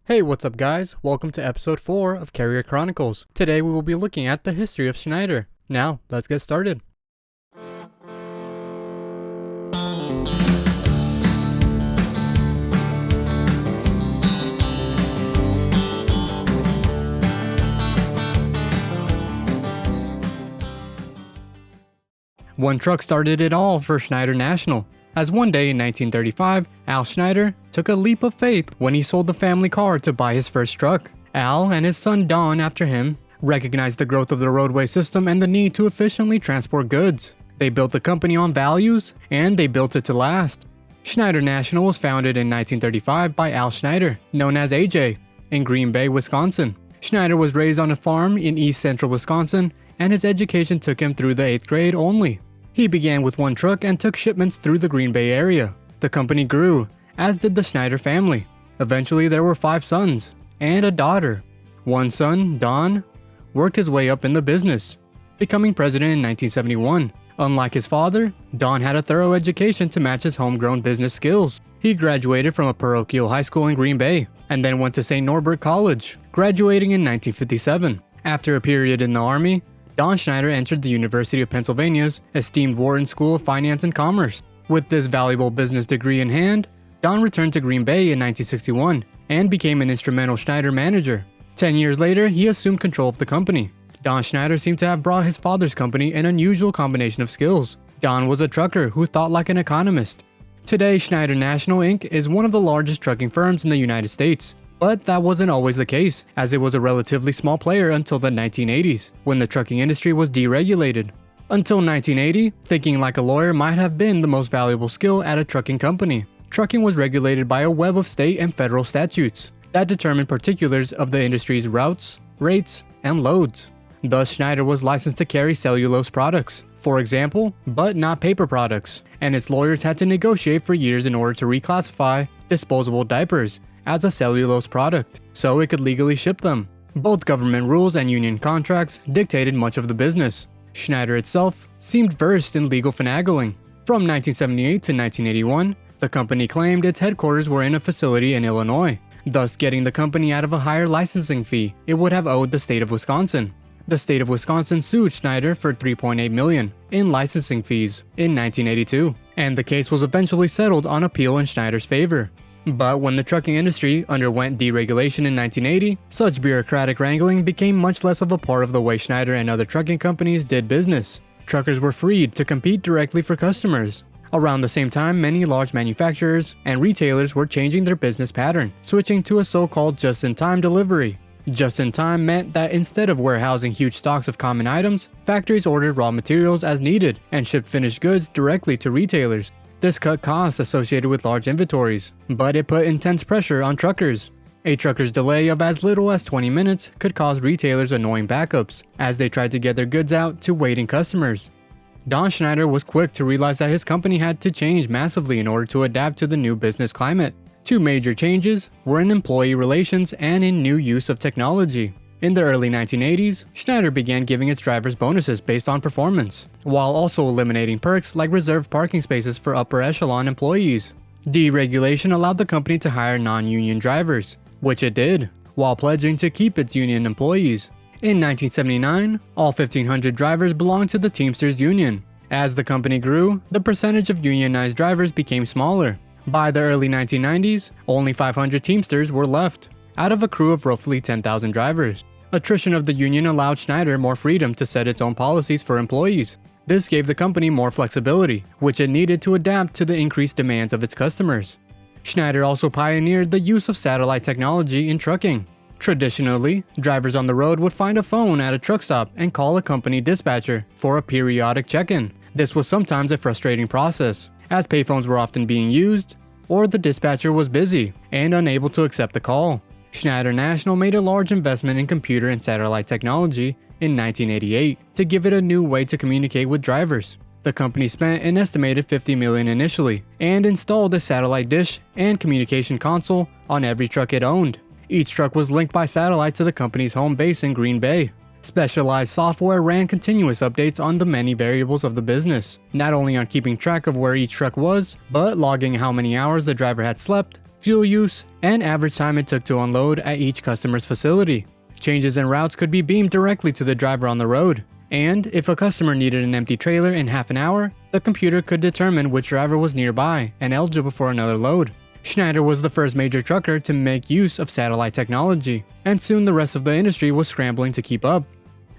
Hey, what's up guys? Welcome to episode 4 of Carrier Chronicles. Today we will be looking at the history of Schneider. Now, let's get started. One truck started it all for Schneider National, as one day in 1935, Al Schneider took a leap of faith when he sold the family car to buy his first truck. Al and his son Don after him recognized the growth of the roadway system and the need to efficiently transport goods. They built the company on values, and they built it to last. Schneider National was founded in 1935 by Al Schneider, known as AJ, in Green Bay, Wisconsin. Schneider was raised on a farm in east central Wisconsin, and his education took him through the 8th grade only. He began with one truck and took shipments through the Green Bay area. The company grew, as did the Schneider family. Eventually there were 5 sons, and a daughter. One son, Don, worked his way up in the business, becoming president in 1971. Unlike his father, Don had a thorough education to match his homegrown business skills. He graduated from a parochial high school in Green Bay, and then went to St. Norbert College, graduating in 1957. After a period in the Army, Don Schneider entered the University of Pennsylvania's esteemed Wharton School of Finance and Commerce. With this valuable business degree in hand, Don returned to Green Bay in 1961 and became an instrumental Schneider manager. 10 years later, he assumed control of the company. Don Schneider seemed to have brought his father's company an unusual combination of skills. Don was a trucker who thought like an economist. Today, Schneider National Inc. is one of the largest trucking firms in the United States. But that wasn't always the case, as it was a relatively small player until the 1980s, when the trucking industry was deregulated. Until 1980, thinking like a lawyer might have been the most valuable skill at a trucking company. Trucking was regulated by a web of state and federal statutes that determined particulars of the industry's routes, rates, and loads. Thus, Schneider was licensed to carry cellulose products, for example, but not paper products, and its lawyers had to negotiate for years in order to reclassify disposable diapers as a cellulose product, so it could legally ship them. Both government rules and union contracts dictated much of the business. Schneider itself seemed versed in legal finagling. From 1978 to 1981, the company claimed its headquarters were in a facility in Illinois, thus getting the company out of a higher licensing fee it would have owed the state of Wisconsin. The state of Wisconsin sued Schneider for $3.8 million in licensing fees in 1982, and the case was eventually settled on appeal in Schneider's favor. But when the trucking industry underwent deregulation in 1980, such bureaucratic wrangling became much less of a part of the way Schneider and other trucking companies did business. Truckers were freed to compete directly for customers. Around the same time, many large manufacturers and retailers were changing their business pattern, switching to a so-called just-in-time delivery. Just-in-time meant that instead of warehousing huge stocks of common items, factories ordered raw materials as needed and shipped finished goods directly to retailers. This cut costs associated with large inventories, but it put intense pressure on truckers. A trucker's delay of as little as 20 minutes could cause retailers annoying backups as they tried to get their goods out to waiting customers. Don Schneider was quick to realize that his company had to change massively in order to adapt to the new business climate. 2 major changes were in employee relations and in new use of technology. In the early 1980s, Schneider began giving its drivers bonuses based on performance, while also eliminating perks like reserved parking spaces for upper echelon employees. Deregulation allowed the company to hire non-union drivers, which it did, while pledging to keep its union employees. In 1979, all 1,500 drivers belonged to the Teamsters Union. As the company grew, the percentage of unionized drivers became smaller. By the early 1990s, only 500 Teamsters were left, out of a crew of roughly 10,000 drivers. Attrition of the union allowed Schneider more freedom to set its own policies for employees. This gave the company more flexibility, which it needed to adapt to the increased demands of its customers. Schneider also pioneered the use of satellite technology in trucking. Traditionally, drivers on the road would find a phone at a truck stop and call a company dispatcher for a periodic check-in. This was sometimes a frustrating process, as payphones were often being used, or the dispatcher was busy and unable to accept the call. Schneider National made a large investment in computer and satellite technology in 1988 to give it a new way to communicate with drivers. The company spent an estimated $50 million initially and installed a satellite dish and communication console on every truck it owned. Each truck was linked by satellite to the company's home base in Green Bay. Specialized software ran continuous updates on the many variables of the business, not only on keeping track of where each truck was, but logging how many hours the driver had slept, fuel use, and average time it took to unload at each customer's facility. Changes in routes could be beamed directly to the driver on the road, and if a customer needed an empty trailer in half an hour, the computer could determine which driver was nearby and eligible for another load. Schneider was the first major trucker to make use of satellite technology, and soon the rest of the industry was scrambling to keep up.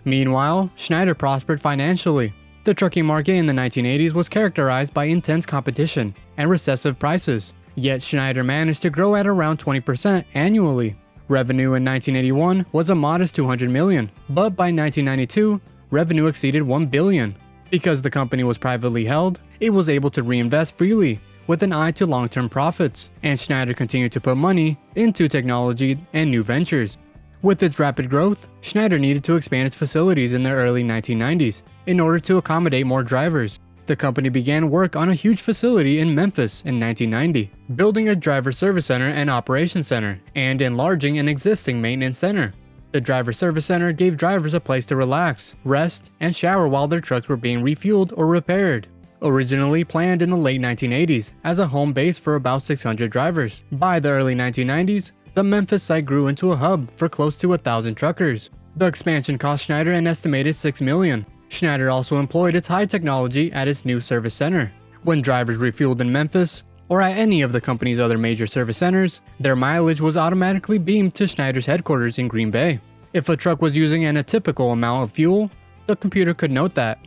Meanwhile, Schneider prospered financially. The trucking market in the 1980s was characterized by intense competition and recessive prices, yet Schneider managed to grow at around 20% annually. Revenue in 1981 was a modest $200 million, but by 1992, revenue exceeded $1 billion. Because the company was privately held, it was able to reinvest freely with an eye to long-term profits, and Schneider continued to put money into technology and new ventures. With its rapid growth, Schneider needed to expand its facilities in the early 1990s in order to accommodate more drivers. The company began work on a huge facility in Memphis in 1990, building a driver service center and operations center, and enlarging an existing maintenance center. The driver service center gave drivers a place to relax, rest, and shower while their trucks were being refueled or repaired. Originally planned in the late 1980s as a home base for about 600 drivers, by the early 1990s, the Memphis site grew into a hub for close to 1,000 truckers. The expansion cost Schneider an estimated $6 million. Schneider also employed its high technology at its new service center. When drivers refueled in Memphis, or at any of the company's other major service centers, their mileage was automatically beamed to Schneider's headquarters in Green Bay. If a truck was using an atypical amount of fuel, the computer could note that,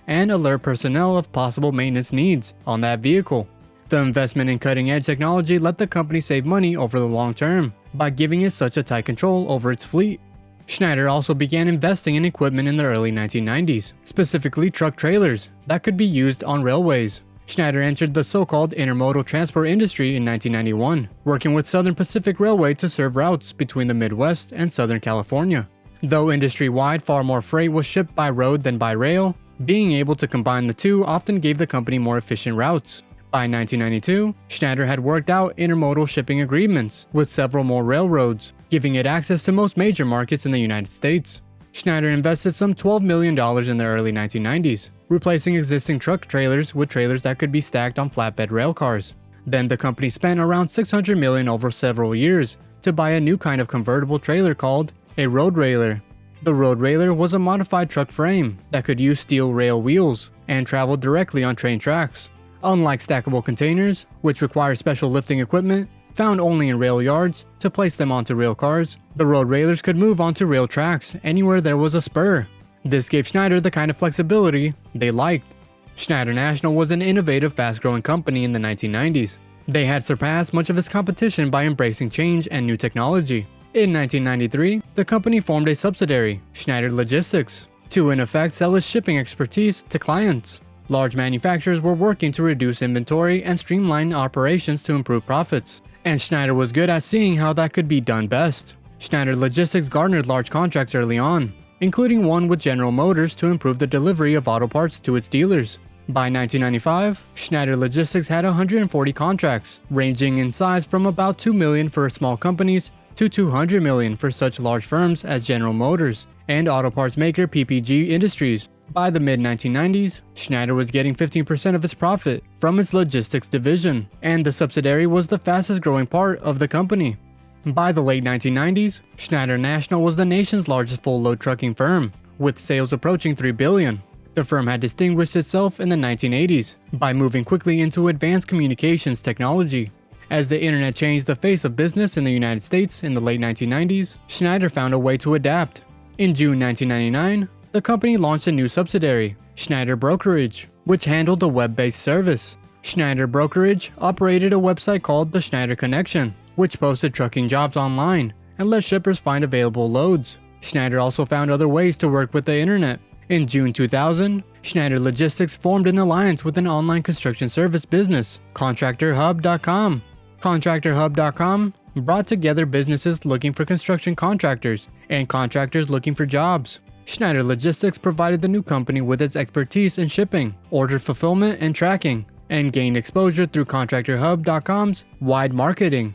and alert personnel of possible maintenance needs on that vehicle. The investment in cutting-edge technology let the company save money over the long term by giving it such a tight control over its fleet. Schneider also began investing in equipment in the early 1990s, specifically truck trailers that could be used on railways. Schneider entered the so-called intermodal transport industry in 1991, working with Southern Pacific Railway to serve routes between the Midwest and Southern California. Though industry-wide far more freight was shipped by road than by rail, being able to combine the two often gave the company more efficient routes. By 1992, Schneider had worked out intermodal shipping agreements with several more railroads, giving it access to most major markets in the United States. Schneider invested some $12 million in the early 1990s, replacing existing truck trailers with trailers that could be stacked on flatbed rail cars. Then the company spent around $600 million over several years to buy a new kind of convertible trailer called a road railer. The road railer was a modified truck frame that could use steel rail wheels and travel directly on train tracks. Unlike stackable containers, which require special lifting equipment found only in rail yards to place them onto rail cars, the road railers could move onto rail tracks anywhere there was a spur. This gave Schneider the kind of flexibility they liked. Schneider National was an innovative, fast-growing company in the 1990s. They had surpassed much of its competition by embracing change and new technology. In 1993, the company formed a subsidiary, Schneider Logistics, to in effect sell its shipping expertise to clients. Large manufacturers were working to reduce inventory and streamline operations to improve profits, and Schneider was good at seeing how that could be done best. Schneider Logistics garnered large contracts early on, including one with General Motors to improve the delivery of auto parts to its dealers. By 1995, Schneider Logistics had 140 contracts, ranging in size from about $2 million for small companies to $200 million for such large firms as General Motors and auto parts maker PPG Industries. By the mid-1990s, Schneider was getting 15% of its profit from its logistics division, and the subsidiary was the fastest growing part of the company. By the late 1990s, Schneider National was the nation's largest full-load trucking firm, with sales approaching $3 billion. The firm had distinguished itself in the 1980s by moving quickly into advanced communications technology. As the internet changed the face of business in the United States in the late 1990s, Schneider found a way to adapt. In June 1999, the company launched a new subsidiary, Schneider Brokerage, which handled a web-based service. Schneider Brokerage operated a website called the Schneider Connection, which posted trucking jobs online and let shippers find available loads. Schneider also found other ways to work with the internet. In June 2000, Schneider Logistics formed an alliance with an online construction service business, ContractorHub.com. ContractorHub.com brought together businesses looking for construction contractors and contractors looking for jobs. Schneider Logistics provided the new company with its expertise in shipping, order fulfillment, and tracking, and gained exposure through ContractorHub.com's wide marketing.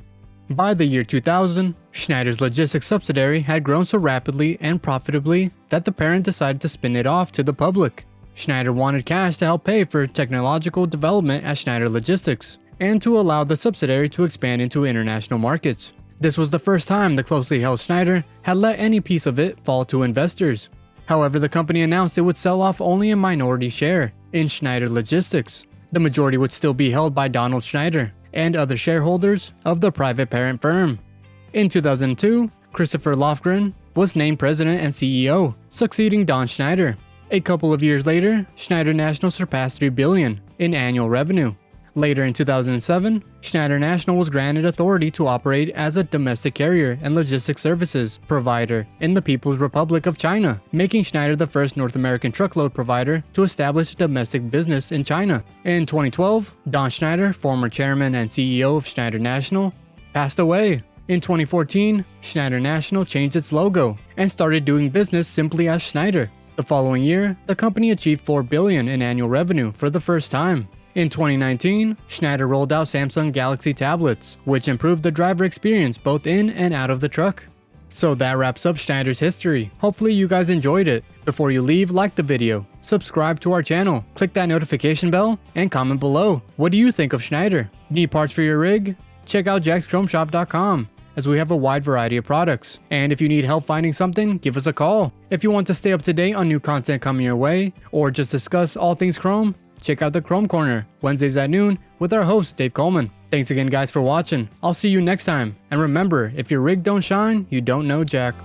By the year 2000, Schneider's logistics subsidiary had grown so rapidly and profitably that the parent decided to spin it off to the public. Schneider wanted cash to help pay for technological development at Schneider Logistics, and to allow the subsidiary to expand into international markets. This was the first time the closely held Schneider had let any piece of it fall to investors. However, the company announced it would sell off only a minority share in Schneider Logistics. The majority would still be held by Donald Schneider and other shareholders of the private parent firm. In 2002, Christopher Lofgren was named president and CEO, succeeding Don Schneider. A couple of years later, Schneider National surpassed $3 billion in annual revenue. Later in 2007, Schneider National was granted authority to operate as a domestic carrier and logistics services provider in the People's Republic of China, making Schneider the first North American truckload provider to establish a domestic business in China. In 2012, Don Schneider, former chairman and CEO of Schneider National, passed away. In 2014, Schneider National changed its logo and started doing business simply as Schneider. The following year, the company achieved $4 billion in annual revenue for the first time. In 2019, Schneider rolled out Samsung Galaxy tablets, which improved the driver experience both in and out of the truck. So that wraps up Schneider's history. Hopefully you guys enjoyed it. Before you leave, like the video, subscribe to our channel, click that notification bell, and comment below. What do you think of Schneider? Need parts for your rig? Check out jackschromeshop.com, as we have a wide variety of products. And if you need help finding something, give us a call. If you want to stay up to date on new content coming your way, or just discuss all things Chrome, check out the Chrome Corner, Wednesdays at noon, with our host, Dave Coleman. Thanks again guys for watching. I'll see you next time. And remember, if your rig don't shine, you don't know Jack.